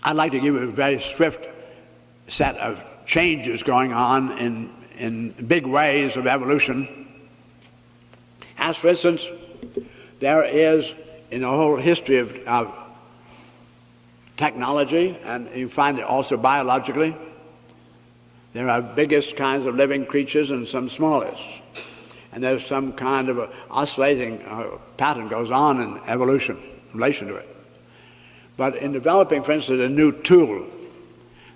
I'd like to give you a very swift set of changes going on in big ways of evolution. As for instance, there is in the whole history of technology, and you find it also biologically, there are biggest kinds of living creatures and some smallest. And there's some kind of a oscillating pattern goes on in evolution in relation to it. But in developing, for instance, a new tool,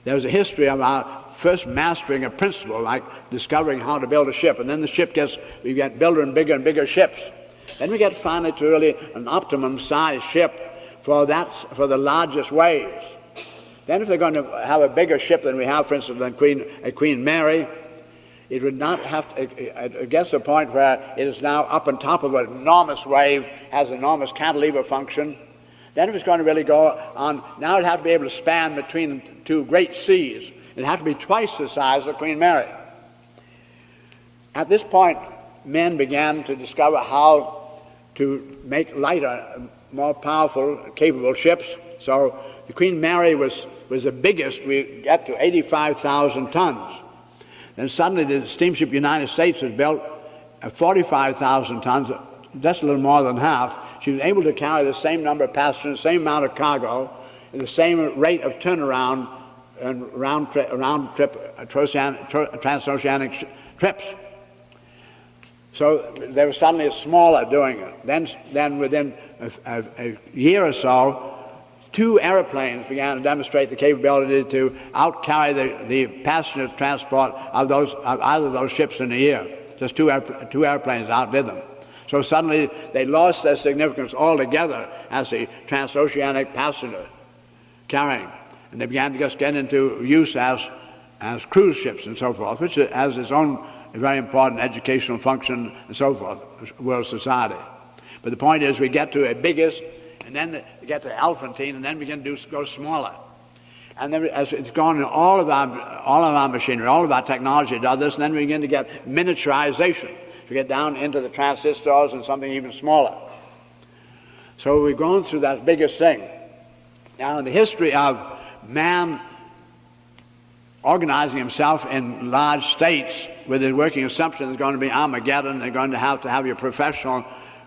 there's a history of our first mastering a principle, like discovering how to build a ship, and then the ship we get bigger and bigger ships. Then we get finally to really an optimum size ship for the largest waves. Then if they're going to have a bigger ship than we have, for instance, than Queen Mary, it would not have to, it gets to a point where it is now up on top of an enormous wave, has enormous cantilever function. Then if it's going to really go on, now it'd have to be able to span between two great seas. It'd have to be twice the size of Queen Mary. At this point, men began to discover how to make lighter, more powerful, capable ships. So the Queen Mary was the biggest. We got to 85,000 tons. Then suddenly the steamship United States was built at 45,000 tons, just a little more than half. She was able to carry the same number of passengers, the same amount of cargo, and the same rate of turnaround and round-trip transoceanic trips. So they were suddenly smaller doing it. Then within a year or so, 2 airplanes began to demonstrate the capability to outcarry the passenger transport of either of those ships in a year. Just two airplanes outdid them. So suddenly they lost their significance altogether as the transoceanic passenger carrying. And they began to just get into use as cruise ships and so forth, which has its own very important educational function and so forth, world society. But the point is we get to a biggest, and then we get to elephantine, and then we can go smaller. And then as it's gone in all of our machinery, all of our technology does this, and then we begin to get miniaturization. We get down into the transistors and something even smaller. So we've gone through that biggest thing. Now in the history of man organizing himself in large states with his working assumption there's going to be Armageddon, they're going to have your professional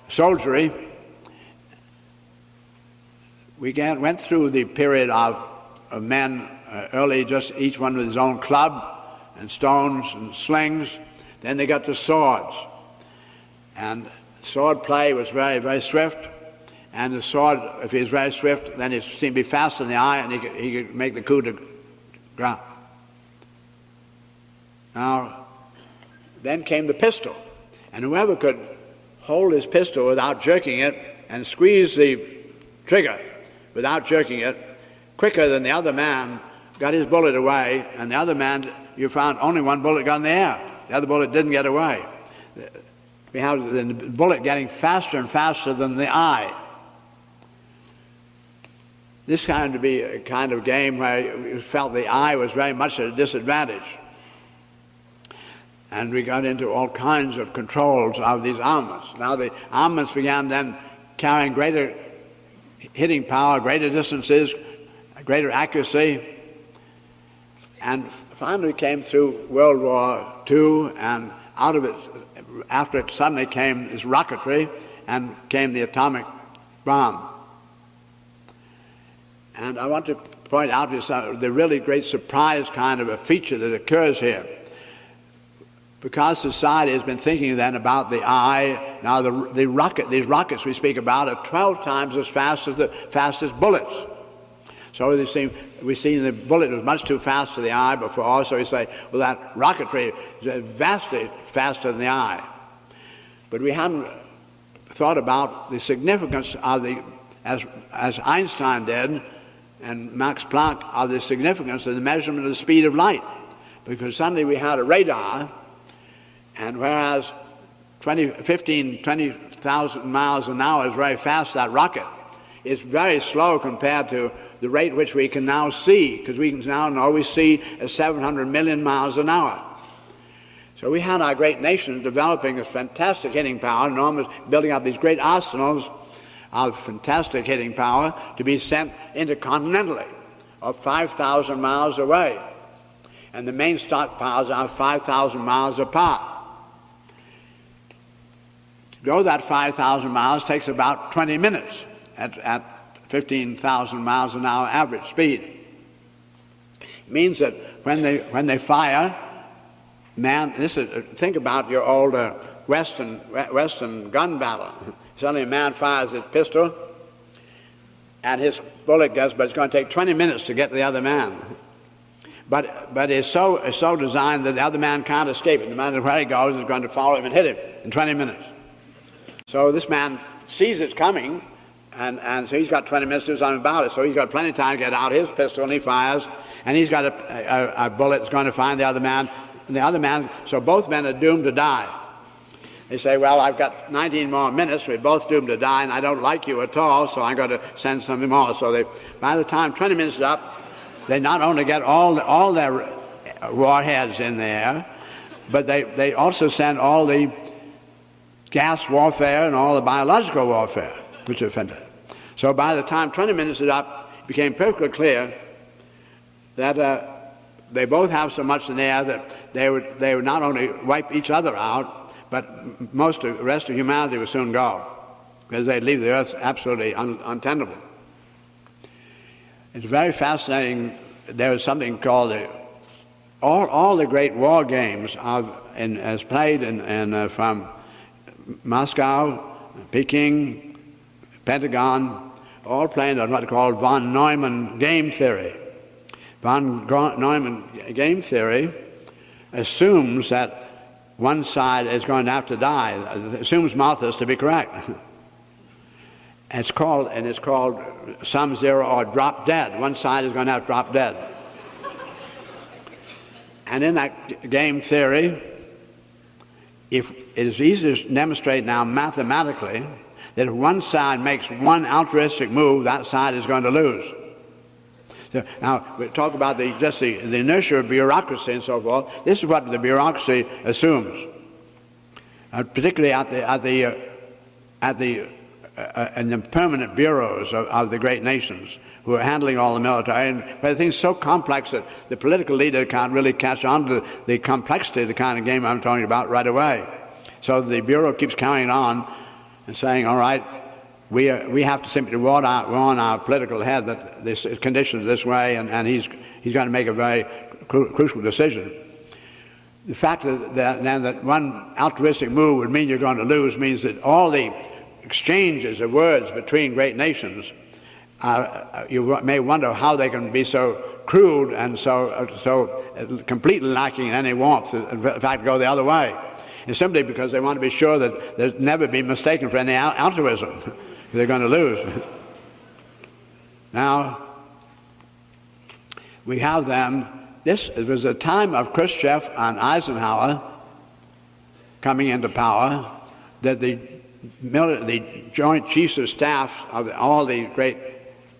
soldiery. We went through the period of men early, just each one with his own club and stones and slings. Then they got to swords. And sword play was very, very swift. And the sword, if he was very swift, then it seemed to be fast in the eye, and he could make the coup de grace. Now, then came the pistol. And whoever could hold his pistol without jerking it and squeeze the trigger without jerking it quicker than the other man got his bullet away, and the other man, you found only one bullet got in the air. The other bullet didn't get away. We have the bullet getting faster and faster than the eye. This kind to be a kind of game where you felt the eye was very much at a disadvantage. And we got into all kinds of controls of these armaments. Now the armaments began then carrying greater hitting power, greater distances, greater accuracy. And finally came through World War II, and out of it, after it suddenly came this rocketry and came the atomic bomb. And I want to point out the really great surprise kind of a feature that occurs here. Because society has been thinking then about the eye, now these rockets we speak about are 12 times as fast as the fastest bullets. So we've seen the bullet was much too fast for the eye before, so we say, well, that rocketry is vastly faster than the eye. But we hadn't thought about the significance of as Einstein did, and Max Planck, of the significance of the measurement of the speed of light. Because suddenly we had a radar, and whereas 20,000 miles an hour is very fast, that rocket, it's very slow compared to the rate which we can now see, because we can now know we see at 700 million miles an hour. So we had our great nation developing this fantastic hitting power, enormous, building up these great arsenals of fantastic hitting power to be sent intercontinentally. are 5,000 miles away, and the main stockpiles are 5,000 miles apart. To go that 5,000 miles takes about 20 minutes at 15,000 miles an hour average speed. It means that when they fire, man, think about your old Western gun battle. Suddenly a man fires his pistol, and his bullet gets, but it's going to take 20 minutes to get the other man. But it's so designed that the other man can't escape it. No matter where he goes, it's going to follow him and hit him in 20 minutes. So this man sees it's coming, and so he's got 20 minutes to do something about it. So he's got plenty of time to get out his pistol, and he fires, and he's got a bullet that's going to find the other man. And the other man, so both men are doomed to die. They say, well, I've got 19 more minutes, we're both doomed to die, and I don't like you at all, so I'm going to send something more. So by the time 20 minutes is up, they not only get all their warheads in there, but they also send all the gas warfare and all the biological warfare, which are offended. So by the time 20 minutes is up, it became perfectly clear that they both have so much in the air that they would not only wipe each other out, but most of the rest of humanity would soon go, because they'd leave the earth absolutely untenable. It's very fascinating. There was something called all the great war games as played from Moscow, Peking, Pentagon, all playing on what are called von Neumann game theory. Von Neumann game theory assumes that one side is going to have to die. It assumes Malthus to be correct. It's called sum zero or drop dead. One side is going to have to drop dead. And in that game theory, if it is easy to demonstrate now mathematically that if one side makes one altruistic move, that side is going to lose. So now we talk about the inertia of bureaucracy and so forth. This is what the bureaucracy assumes, particularly in the permanent bureaus of the great nations who are handling all the military. And but things so complex that the political leader can't really catch on to the complexity of the kind of game I'm talking about right away. So the bureau keeps carrying on and saying, all right, we have to simply warn our political head that this condition is this way, and he's going to make a very crucial decision. The fact that one altruistic move would mean you're going to lose means that all the exchanges of words between great nations, you may wonder how they can be so crude and so completely lacking in any warmth. In fact, go the other way. It's simply because they want to be sure that there's never been mistaken for any altruism. They're going to lose. Now, we have them. It was a time of Khrushchev and Eisenhower coming into power that the Joint Chiefs of Staff of all the great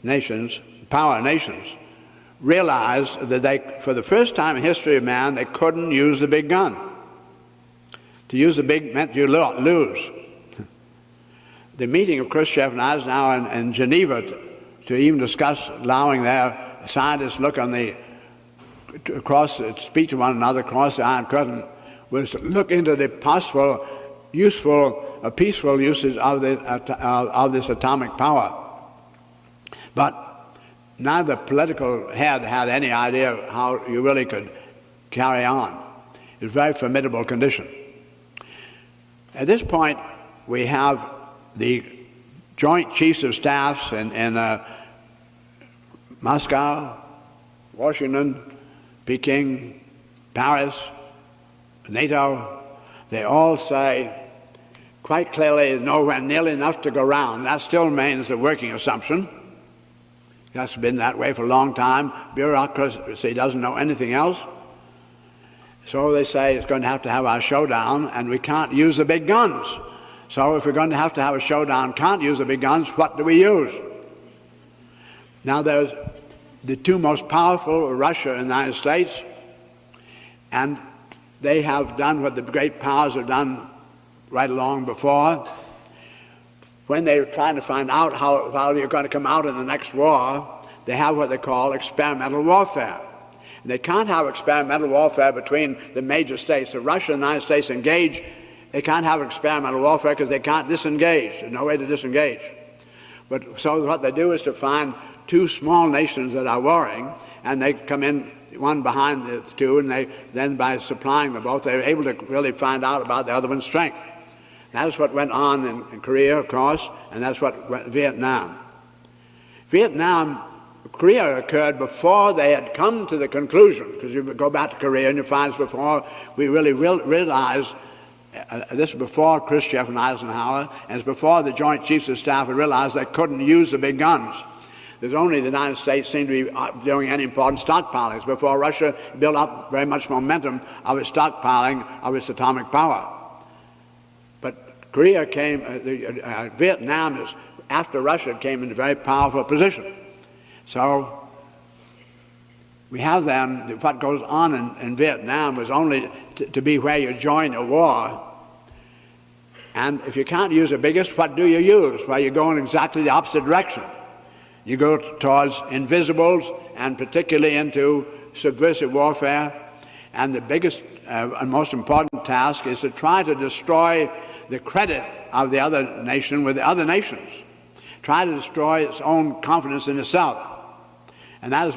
nations, power nations, realized that for the first time in history of man, they couldn't use the big gun. To use the big meant you lose. The meeting of Khrushchev and Eisenhower in Geneva to even discuss allowing their scientists look speak to one another across the Iron Curtain was to look into the possible, useful, peaceful uses of this atomic power. But neither political head had any idea of how you really could carry on. It was a very formidable condition. At this point, we have the Joint Chiefs of Staffs in Moscow, Washington, Peking, Paris, NATO. They all say quite clearly nowhere nearly enough to go around. That still remains a working assumption. That's been that way for a long time. Bureaucracy doesn't know anything else. So they say it's going to have our showdown, and we can't use the big guns. So if we're going to have a showdown, can't use the big guns, what do we use? Now there's the two most powerful, Russia and the United States, and they have done what the great powers have done right along before. When they were trying to find out how you're going to come out in the next war, they have what they call experimental warfare. And they can't have experimental warfare between the major states. If Russia and the United States engage, they can't have experimental warfare because they can't disengage. There's no way to disengage. But so what they do is to find two small nations that are warring, and they come in one behind the two, and they then, by supplying them both, they're able to really find out about the other one's strength. That's what went on in Korea, of course, and that's what went in Vietnam. Korea occurred before they had come to the conclusion, because you go back to Korea and you find it's before we really realized, this is before Khrushchev and Eisenhower, and it's before the Joint Chiefs of Staff had realized they couldn't use the big guns. There's only the United States seemed to be doing any important stockpilings before Russia built up very much momentum of its stockpiling of its atomic power. But Korea came, Vietnam is, after Russia came into a very powerful position. So we have them, what goes on in Vietnam was only to be where you join a war. And if you can't use the biggest, what do you use? Well, you go in exactly the opposite direction. You go towards invisibles, and particularly into subversive warfare. And the biggest and most important task is to try to destroy the credit of the other nation with the other nations. Try to destroy its own confidence in itself. And that is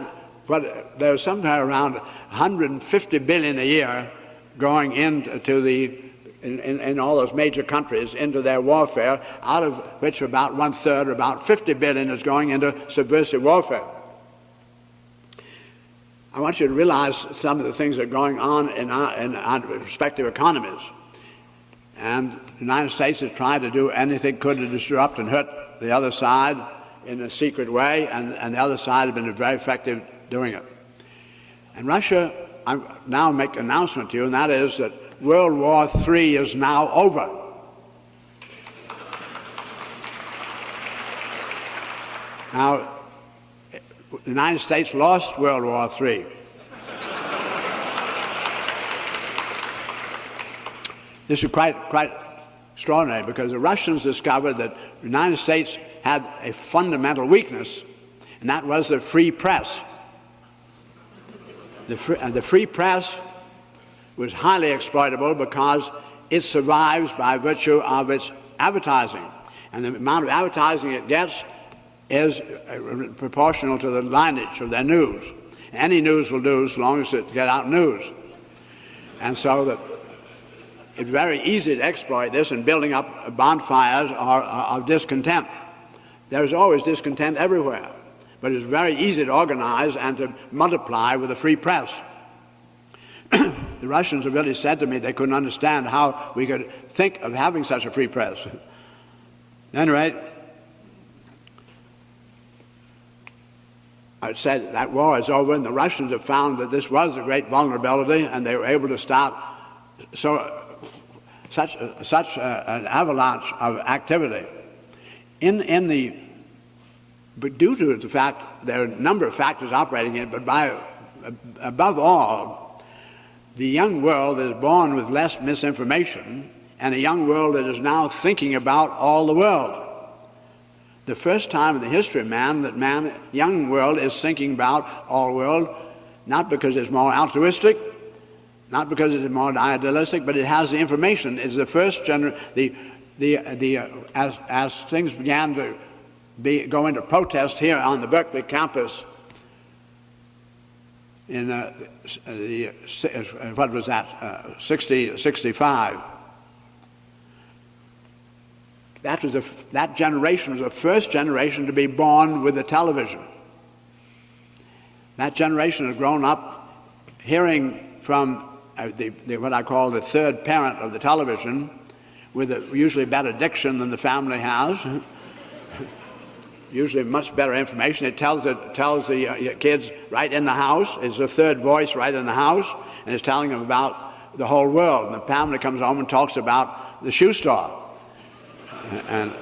what, there's somewhere around 150 billion a year going into in all those major countries into their warfare, out of which about 1/3, about 50 billion, is going into subversive warfare. I want you to realize some of the things that are going on in our respective economies. And the United States has tried to do anything it could to disrupt and hurt the other side in a secret way, and the other side has been very effective doing it. And Russia, I now make an announcement to you, and that is that World War III is now over. Now, the United States lost World War III. This is quite extraordinary, because the Russians discovered that the United States had a fundamental weakness, and that was the free press. The free press was highly exploitable because it survives by virtue of its advertising. And the amount of advertising it gets is proportional to the lineage of their news. Any news will do as long as it gets out news. And so that it's very easy to exploit this in building up bonfires of discontent. There's always discontent everywhere, but it's very easy to organize and to multiply with a free press. The Russians have really said to me they couldn't understand how we could think of having such a free press. At any rate, I'd say that war is over, and the Russians have found that this was a great vulnerability, and they were able to start such an avalanche of activity. But due to the fact there are a number of factors operating in it, but above all, the young world is born with less misinformation, and a young world that is now thinking about all the world. The first time in the history of man that young world is thinking about all the world, not because it's more altruistic, not because it's more idealistic, but it has the information. It's the first as things began to go into protest here on the Berkeley campus in what was that, 65. That generation was the first generation to be born with the television. That generation has grown up hearing from what I call the third parent of the television, with a usually better diction than the family has. Usually much better information. It tells the kids right in the house. It's the third voice right in the house, and it's telling them about the whole world. And the family comes home and talks about the shoe store. And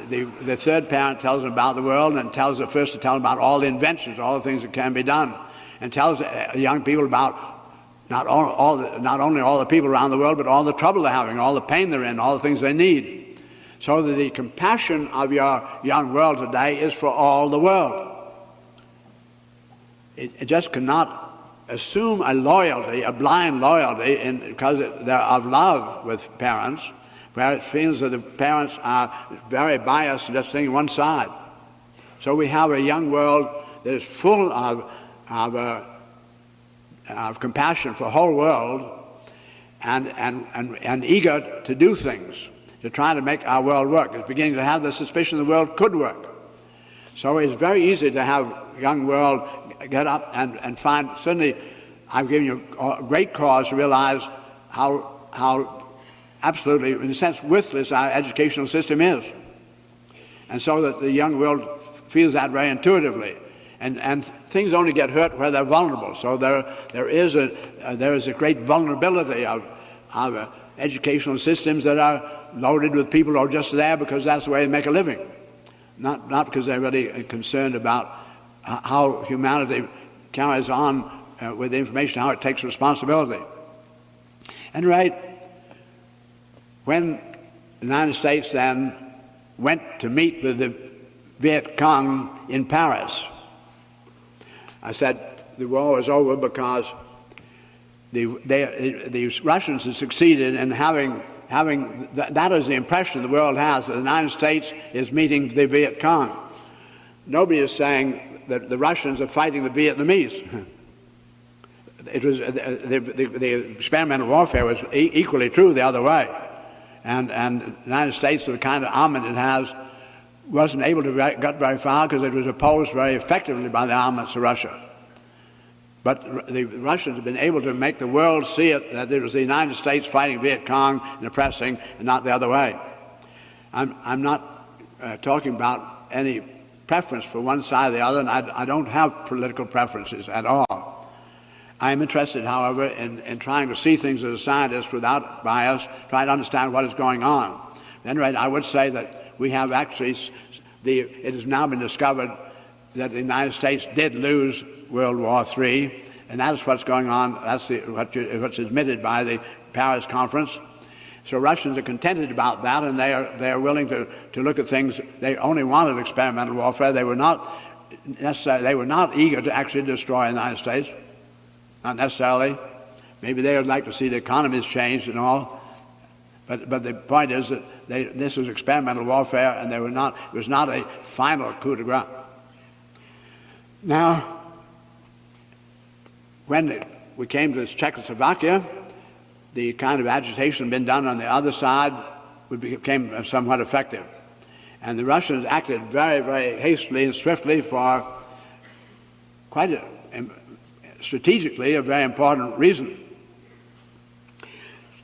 the third parent tells them about the world, and tells the first to tell them about all the inventions, all the things that can be done, and tells young people about not only all the people around the world, but all the trouble they're having, all the pain they're in, all the things they need. So that the compassion of your young world today is for all the world. it just cannot assume a loyalty, a blind loyalty, because they're of love with parents, where it feels that the parents are very biased and just thinking one side. So we have a young world that is full of compassion for the whole world and eager to do things, to try to make our world work. It's beginning to have the suspicion the world could work. So it's very easy to have a young world get up and find, certainly I've given you a great cause to realize how absolutely, in a sense, worthless our educational system is. And so that the young world feels that very intuitively. And things only get hurt where they're vulnerable. So there is a great vulnerability of educational systems that are loaded with people who are just there because that's the way they make a living. Not because they're really concerned about how humanity carries on with the information, how it takes responsibility. And when the United States then went to meet with the Viet Cong in Paris, I said the war was over because the Russians had succeeded in having that is the impression the world has, that the United States is meeting the Viet Cong. Nobody is saying that the Russians are fighting the Vietnamese. It was the experimental warfare was equally true the other way, and the United States, with the kind of armament it has, wasn't able to get very far because it was opposed very effectively by the armaments of Russia. But the Russians have been able to make the world see it, that it was the United States fighting Viet Cong and oppressing, and not the other way. I'm not talking about any preference for one side or the other, and I don't have political preferences at all. I am interested, however, in trying to see things as a scientist without bias, trying to understand what is going on. At any rate, I would say that we have actually, it has now been discovered that the United States did lose World War III, and that's what's going on. That's what's admitted by the Paris Conference. So Russians are contented about that, and they are willing to look at things. They only wanted experimental warfare. They were not eager to actually destroy the United States. Not necessarily. Maybe they would like to see the economies changed and all. But the point is that this was experimental warfare, and it was not a final coup de grace. Now, when we came to Czechoslovakia, the kind of agitation had been done on the other side became somewhat effective. And the Russians acted very, very hastily and swiftly for quite strategically a very important reason.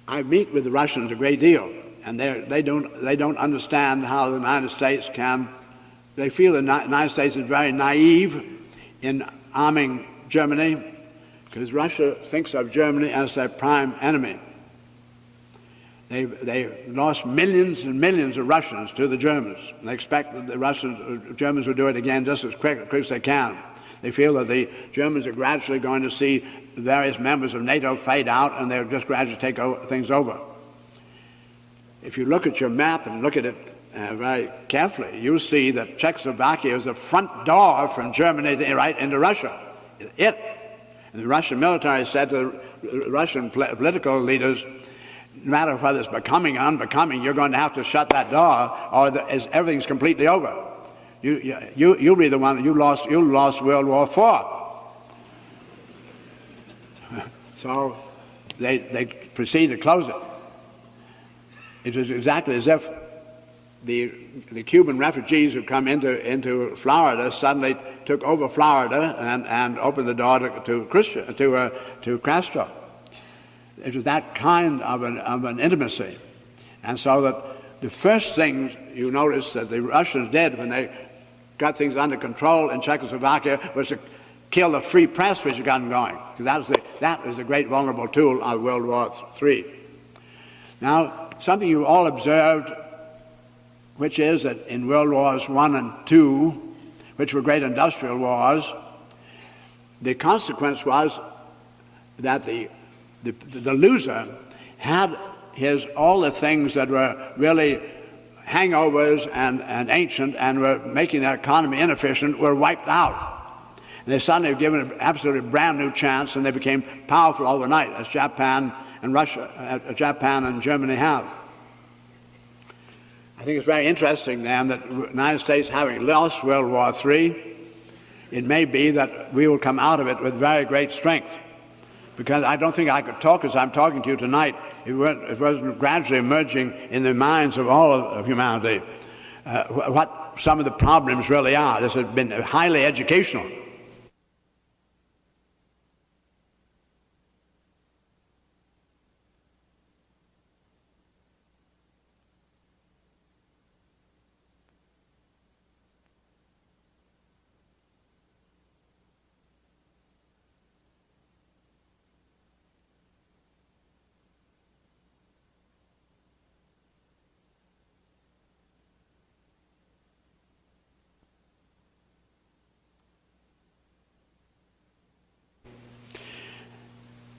I meet with the Russians a great deal, and they don't understand how the United States can. They feel the United States is very naive in arming Germany, because Russia thinks of Germany as their prime enemy. They lost millions and millions of Russians to the Germans, and they expect that the Germans will do it again just as quick as they can. They feel that the Germans are gradually going to see various members of NATO fade out, and they'll just gradually take things over. If you look at your map and look at it very carefully, you'll see that Czechoslovakia is the front door from Germany right into Russia. And the Russian military said to the Russian political leaders, no matter whether it's becoming or unbecoming, you're going to have to shut that door, or everything's completely over. You'll be the one. You lost World War IV. So they proceed to close it. It was exactly as if the Cuban refugees who come into Florida suddenly took over Florida and opened the door to Castro. It was that kind of an intimacy, and so that the first thing you notice that the Russians did when they got things under control in Czechoslovakia was to kill the free press, which had gotten going, because that was the great vulnerable tool of World War III. Now, something you all observed, which is that in World Wars I and II, which were great industrial wars, the consequence was that the loser had all the things that were really hangovers and ancient and were making their economy inefficient were wiped out. And they suddenly were given an absolutely brand new chance, and they became powerful overnight, as Japan and Germany have. I think it's very interesting then that the United States, having lost World War III, it may be that we will come out of it with very great strength. Because I don't think I could talk as I'm talking to you tonight if it wasn't gradually emerging in the minds of all of humanity what some of the problems really are. This has been highly educational.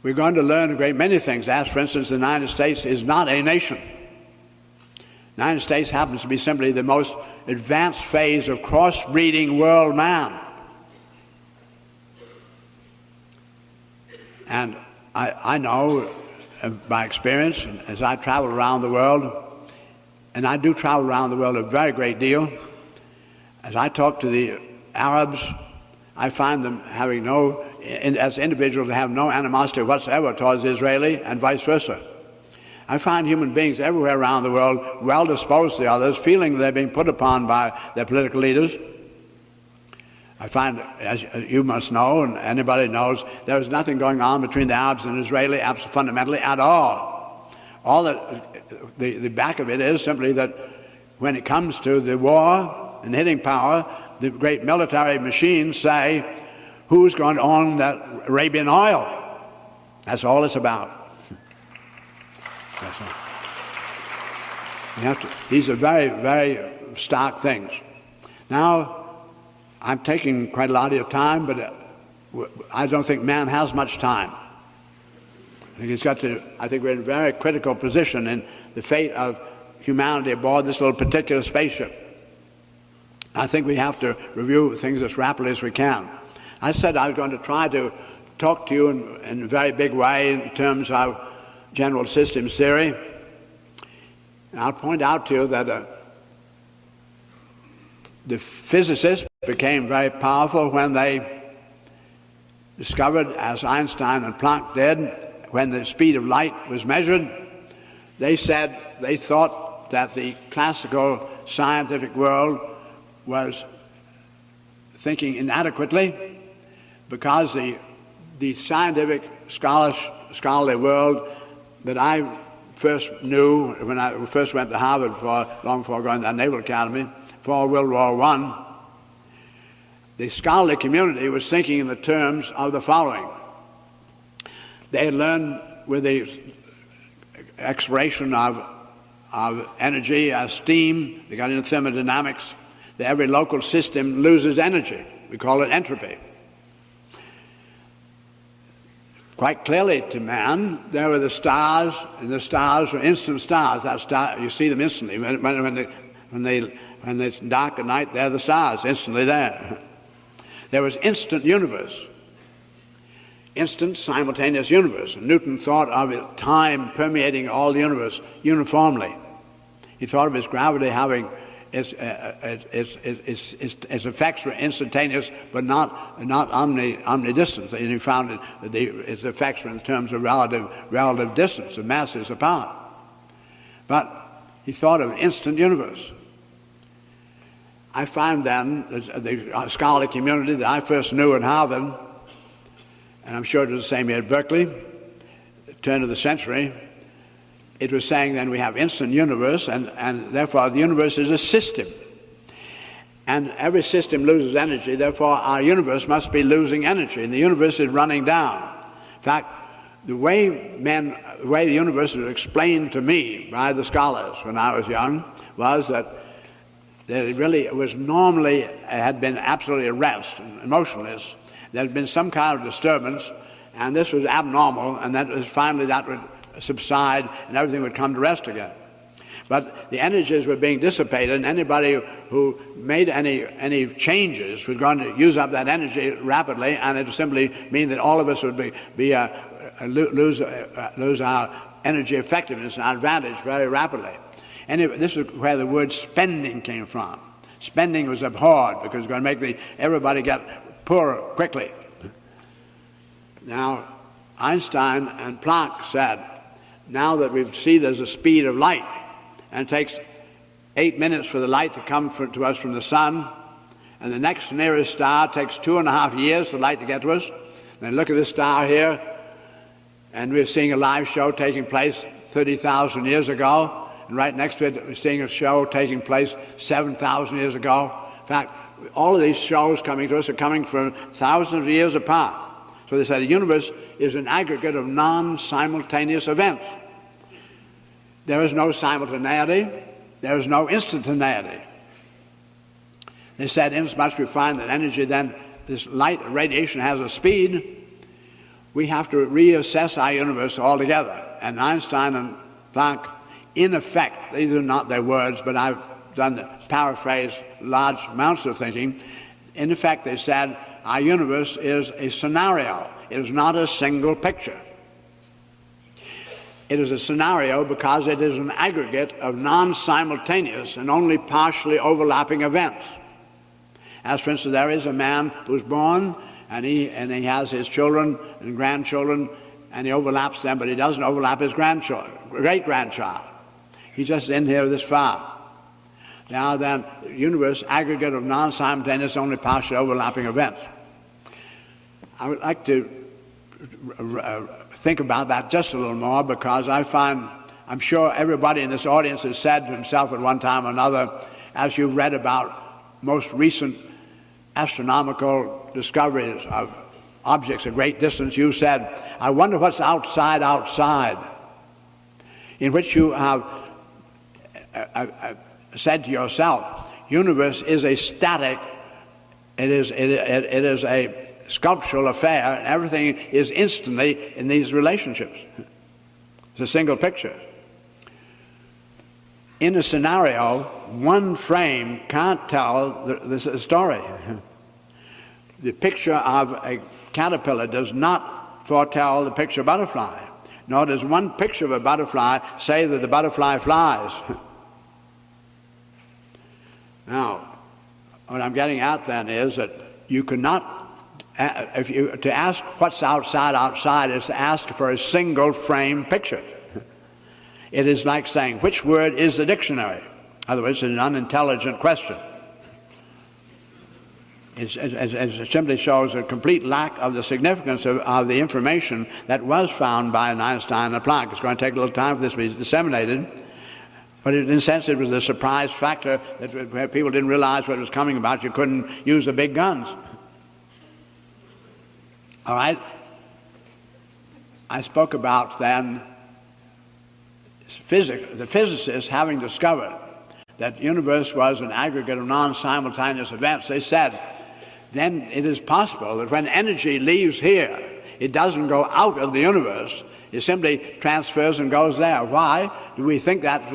We're going to learn a great many things, as for instance, the United States is not a nation. The United States happens to be simply the most advanced phase of cross-breeding world man. And I know by experience, as I travel around the world, and I do travel around the world a very great deal, as I talk to the Arabs, I find them having as individuals, have no animosity whatsoever towards the Israeli and vice versa. I find human beings everywhere around the world well disposed to the others, feeling they're being put upon by their political leaders. I find, as you must know, and anybody knows, there is nothing going on between the Arabs and Israeli fundamentally at all. All that the back of it is simply that when it comes to the war and hitting power, the great military machines say, who's going to own that Arabian oil? That's all it's about. That's all. These are very, very stark things. Now, I'm taking quite a lot of your time, but I don't think man has much time. I think we're in a very critical position in the fate of humanity aboard this little particular spaceship. I think we have to review things as rapidly as we can. I said I was going to try to talk to you in a very big way in terms of general systems theory. And I'll point out to you that the physicists became very powerful when they discovered, as Einstein and Planck did, when the speed of light was measured, they thought that the classical scientific world was thinking inadequately, because the scientific scholarly world that I first knew when I first went to Harvard long before going to the Naval Academy, before World War I, the scholarly community was thinking in the terms of the following. They had learned with the exploration of energy as steam, they got into thermodynamics, that every local system loses energy. We call it entropy. Quite clearly to man, there were the stars, and the stars were instant stars. You see them instantly. When it's dark at night, they're the stars, instantly there. There was instant universe, instant simultaneous universe. And Newton thought of time permeating all the universe uniformly. He thought of its gravity having its effects were instantaneous, but not omnidistant. And he found its effects were in terms of relative distance, of masses apart. But he thought of instant universe. I find then the scholarly community that I first knew at Harvard, and I'm sure it was the same here at Berkeley, turn of the century, it was saying then we have instant universe, and therefore the universe is a system. And every system loses energy, therefore our universe must be losing energy, and the universe is running down. In fact, the way the universe was explained to me by the scholars when I was young was that it really was normally, had been absolutely at rest and emotionless. There had been some kind of disturbance, and this was abnormal, and that would subside and everything would come to rest again. But the energies were being dissipated, and anybody who made any changes was going to use up that energy rapidly, and it would simply mean that all of us would lose our energy effectiveness and our advantage very rapidly. And this is where the word spending came from. Spending was abhorred because it's going to make everybody get poorer quickly. Now, Einstein and Planck said, now that we see there's a speed of light, and it takes 8 minutes for the light to come to us from the sun, and the next nearest star takes 2.5 years for the light to get to us. Then look at this star here, and we're seeing a live show taking place 30,000 years ago, and right next to it we're seeing a show taking place 7,000 years ago. In fact, all of these shows coming to us are coming from thousands of years apart. So they said the universe is an aggregate of non-simultaneous events. There is no simultaneity, there is no instantaneity. They said, inasmuch we find that energy then, this light radiation has a speed, we have to reassess our universe altogether. And Einstein and Planck, in effect, these are not their words, but I've paraphrased large amounts of thinking. In effect, they said, our universe is a scenario. It is not a single picture. It is a scenario because it is an aggregate of non-simultaneous and only partially overlapping events. As for instance, there is a man who's born, and he has his children and grandchildren, and he overlaps them, but he doesn't overlap his great-grandchild. He's just in here this far. Now then, the universe, aggregate of non-simultaneous, only partially overlapping events. I would like to think about that just a little more, because I'm sure everybody in this audience has said to himself at one time or another, as you read about most recent astronomical discoveries of objects at great distance, you said, I wonder what's outside, in which you have said to yourself, universe is a static, it is a sculptural affair, and everything is instantly in these relationships. It's a single picture. In a scenario, one frame can't tell the story. The picture of a caterpillar does not foretell the picture of a butterfly, nor does one picture of a butterfly say that the butterfly flies. Now, what I'm getting at then is that you cannot, to ask what's outside is to ask for a single frame picture. It is like saying, which word is the dictionary? Otherwise, it's an unintelligent question. It simply shows a complete lack of the significance of the information that was found by Einstein and Planck. It's going to take a little time for this to be disseminated, but in a sense it was a surprise factor that where people didn't realize what was coming about. You couldn't use the big guns. All right? I spoke about then the physicists having discovered that the universe was an aggregate of non-simultaneous events. They said, then it is possible that when energy leaves here, it doesn't go out of the universe. It simply transfers and goes there. Why do we think that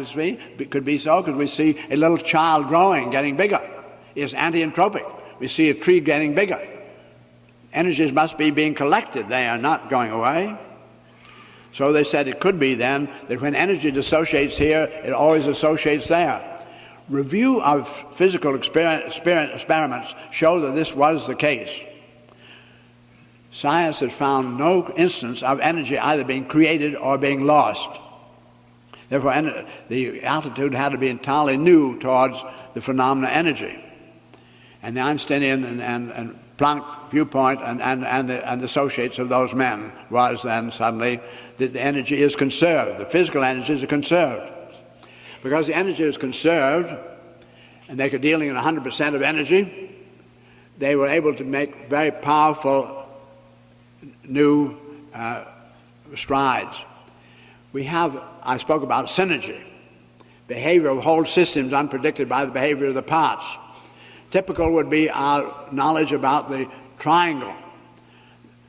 could be so? Because we see a little child growing, getting bigger. It's anti-entropic. We see a tree getting bigger. Energies must be being collected. They are not going away. So they said it could be then that when energy dissociates here, it always associates there. Review of physical experiments show that this was the case. Science has found no instance of energy either being created or being lost. Therefore, the altitude had to be entirely new towards the phenomena energy. And the Einsteinian and Planck viewpoint and the associates of those men was then suddenly that the energy is conserved. The physical energies are conserved. Because the energy is conserved, and they were dealing in 100% of energy, they were able to make very powerful new strides. I spoke about synergy, behavior of whole systems unpredicted by the behavior of the parts. Typical would be our knowledge about the triangle,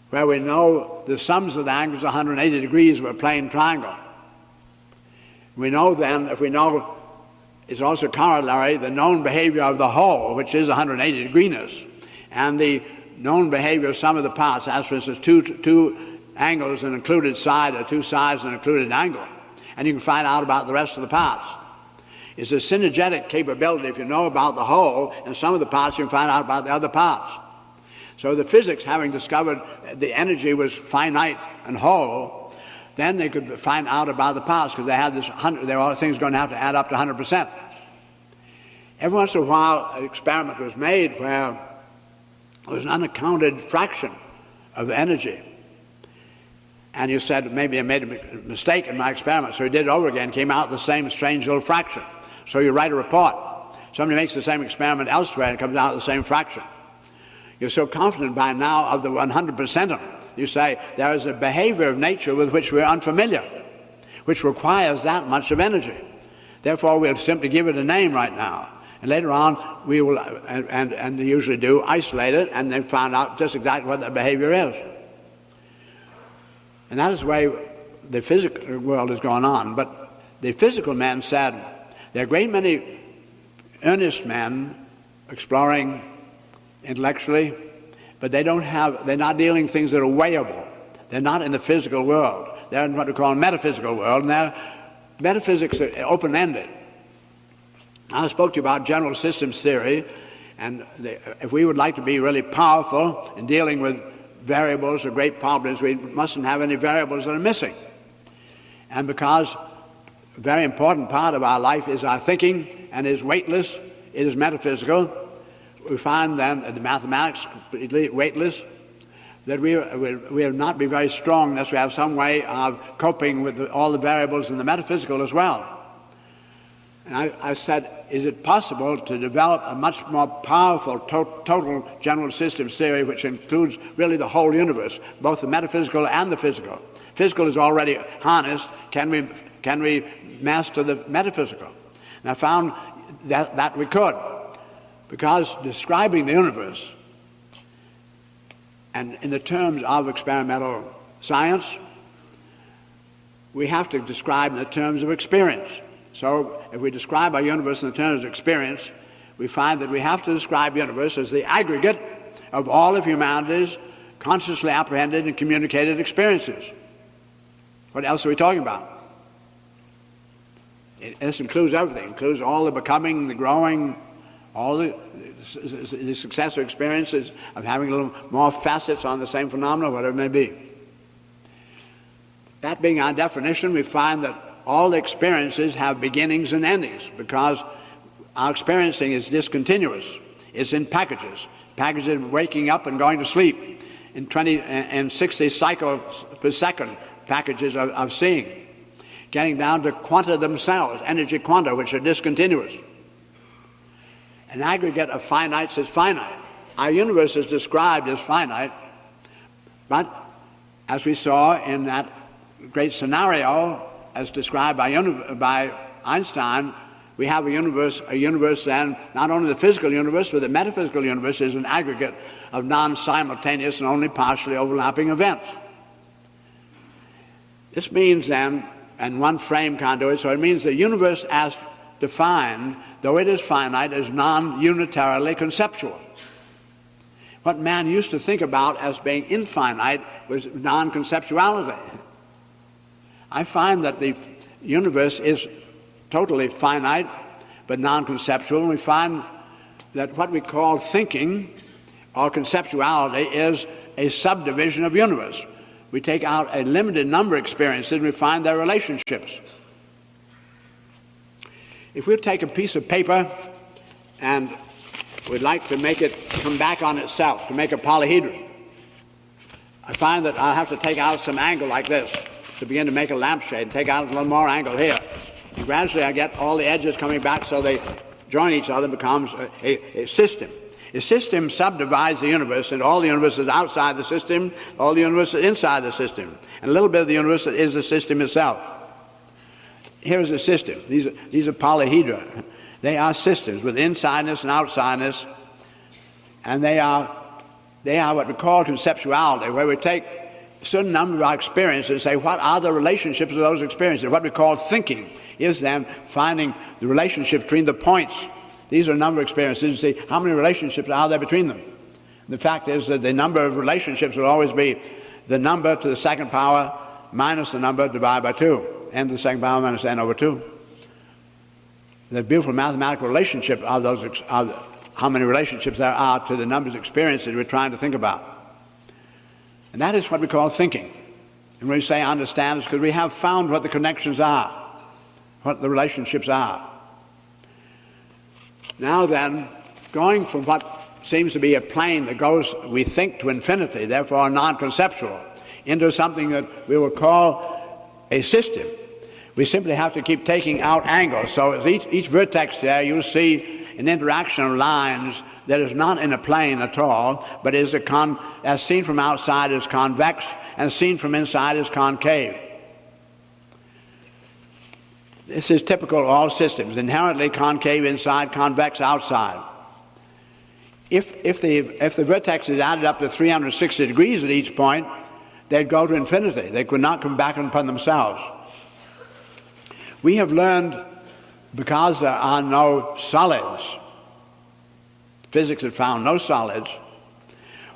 where we know the sums of the angles 180 degrees of a plane triangle. We know then, if we know it's also corollary, the known behavior of the whole, which is 180 degrees, and the known behavior of some of the parts, as for instance, two angles and included side, or two sides and included angle, and you can find out about the rest of the parts. It's a synergetic capability. If you know about the whole and some of the parts, you can find out about the other parts. So the physics, having discovered the energy was finite and whole, then they could find out about the parts, because they had this there were things going to have to add up to 100%. Every once in a while, an experiment was made where there was an unaccounted fraction of energy. And you said, maybe I made a mistake in my experiment, so he did it over again, came out the same strange little fraction. So you write a report. Somebody makes the same experiment elsewhere and it comes out the same fraction. You're so confident by now of the 100% of them. You say, there is a behavior of nature with which we're unfamiliar, which requires that much of energy. Therefore, we'll simply give it a name right now. And later on, we will, and they usually do, isolate it, and then find out just exactly what that behavior is. And that is the way the physical world is going on. But the physical men said, there are a great many earnest men exploring intellectually, but they're not dealing things that are weighable. They're not in the physical world. They're in what we call a metaphysical world, and their metaphysics are open-ended. I spoke to you about general systems theory, and if we would like to be really powerful in dealing with variables or great problems, we mustn't have any variables that are missing. And because a very important part of our life is our thinking, and is weightless, it is metaphysical, we find then the mathematics completely weightless, that we will not be very strong unless we have some way of coping with all the variables in the metaphysical as well. And I said, is it possible to develop a much more powerful total general systems theory, which includes really the whole universe, both the metaphysical and the physical? Physical is already harnessed. Can we master the metaphysical? And I found that we could, because describing the universe, and in the terms of experimental science, we have to describe in the terms of experience. So if we describe our universe in the terms of experience, we find that we have to describe the universe as the aggregate of all of humanity's consciously apprehended and communicated experiences. What else are we talking about? This includes everything. It includes all the becoming, the growing, all the successive experiences of having a little more facets on the same phenomena, whatever it may be. That being our definition, we find that all experiences have beginnings and endings, because our experiencing is discontinuous. It's in packages waking up and going to sleep, in 20 and 60 cycles per second packages of seeing, getting down to quanta themselves, energy quanta, which are discontinuous. An aggregate of finites is finite. Our universe is described as finite, but as we saw in that great scenario as described by Einstein, we have a universe then, not only the physical universe, but the metaphysical universe is an aggregate of non-simultaneous and only partially overlapping events. This means then, and one frame can't do it, so it means the universe as defined, though it is finite, is non-unitarily conceptual. What man used to think about as being infinite was non-conceptuality. I find that the universe is totally finite but non-conceptual, and we find that what we call thinking or conceptuality is a subdivision of universe. We take out a limited number of experiences and we find their relationships. If we take a piece of paper and we'd like to make it come back on itself, to make a polyhedron, I find that I'll have to take out some angle like this to begin to make a lampshade, take out a little more angle here. And gradually I get all the edges coming back so they join each other and becomes a system. A system subdivides the universe, and all the universe is outside the system, all the universe is inside the system. And a little bit of the universe is the system itself. Here is a system. These are polyhedra. They are systems with insideness and outsideness, and they are what we call conceptuality, where we take certain number of our experiences and say, what are the relationships of those experiences? What we call thinking is then finding the relationship between the points. These are a number of experiences. You see, how many relationships are there between them? The fact is that the number of relationships will always be the number to the second power minus the number divided by 2, n to the second power minus n over 2. The beautiful mathematical relationship of those, how many relationships there are to the numbers of experiences we're trying to think about. And that is what we call thinking. And when we say understand, it's because we have found what the connections are, what the relationships are. Now then, going from what seems to be a plane that goes, we think, to infinity, therefore non-conceptual, into something that we will call a system, we simply have to keep taking out angles. So as each vertex there, you'll see an interaction of lines that is not in a plane at all, but is as seen from outside is convex, and seen from inside is concave. This is typical of all systems, inherently concave inside, convex outside. If the vertex is added up to 360 degrees at each point, they'd go to infinity. They could not come back upon themselves. We have learned, because there are no solids, physics had found no solids,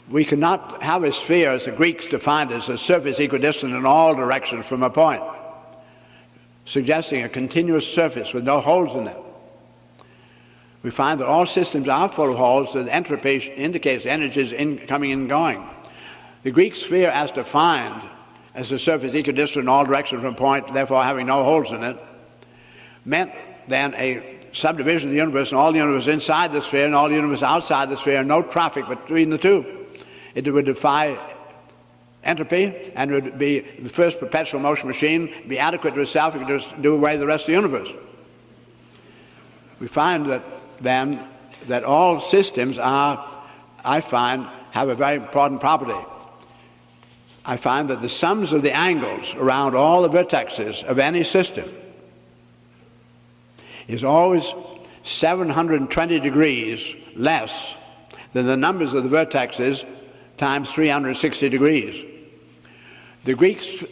we cannot have a sphere, as the Greeks defined it, as a surface equidistant in all directions from a point, suggesting a continuous surface with no holes in it. We find that all systems are full of holes, so the entropy indicates energies coming and going. The Greek sphere, as defined as a surface equidistant in all directions from a point, therefore having no holes in it, meant then a subdivision of the universe, and all the universe inside the sphere and all the universe outside the sphere, and no traffic between the two. It would defy entropy, and would be the first perpetual motion machine, be adequate to itself, it could just do away with the rest of the universe. We find that then that all systems are, I find, have a very important property. I find that the sums of the angles around all the vertexes of any system is always 720 degrees less than the numbers of the vertexes times 360 degrees. The Greeks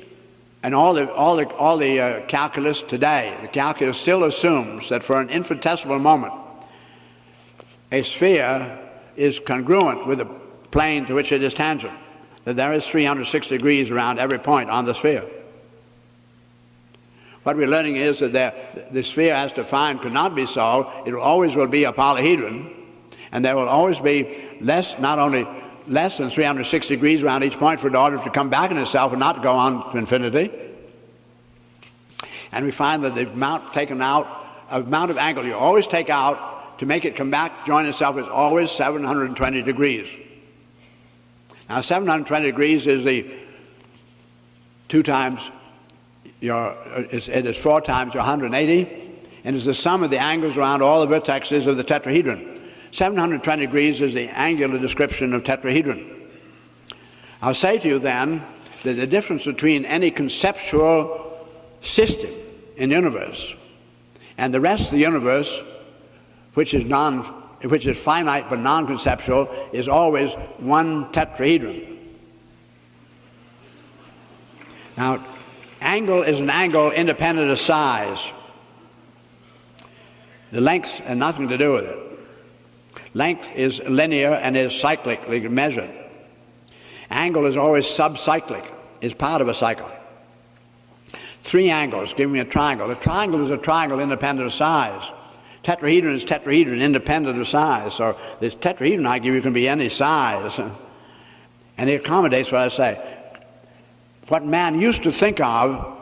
and all the calculus today, the calculus still assumes that for an infinitesimal moment, a sphere is congruent with the plane to which it is tangent, that there is 360 degrees around every point on the sphere. What we're learning is that the sphere as defined could not be so. It always will be a polyhedron, and there will always be not only less than 360 degrees around each point for it in order to come back in itself and not go on to infinity. And we find that the amount taken out, amount of angle you always take out to make it come back, join itself, is always 720 degrees. Now 720 degrees is the 2 times it is 4 times your 180, and is the sum of the angles around all the vertexes of the tetrahedron. 720 degrees is the angular description of tetrahedron. I'll say to you then that the difference between any conceptual system in the universe and the rest of the universe, which is finite but non-conceptual, is always one tetrahedron. Now, angle is an angle independent of size. The length has nothing to do with it. Length is linear and is cyclically measured. Angle is always subcyclic, is part of a cycle. 3 angles give me a triangle. A triangle is a triangle independent of size. Tetrahedron is tetrahedron independent of size. So this tetrahedron I give you can be any size. And it accommodates what I say. What man used to think of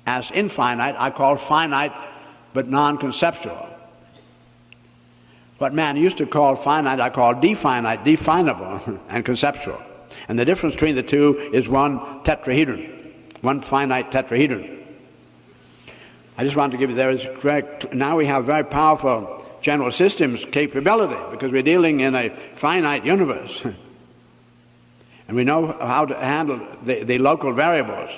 as infinite, I call finite but non-conceptual. What man used to call finite, I call definite, definable, and conceptual. And the difference between the two is one tetrahedron, one finite tetrahedron. I just wanted to give you, now we have very powerful general systems capability because we're dealing in a finite universe. And we know how to handle the local variables.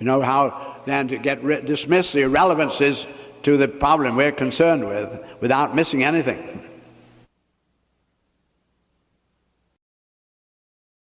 We know how then to dismiss the irrelevances to the problem we're concerned with without missing anything.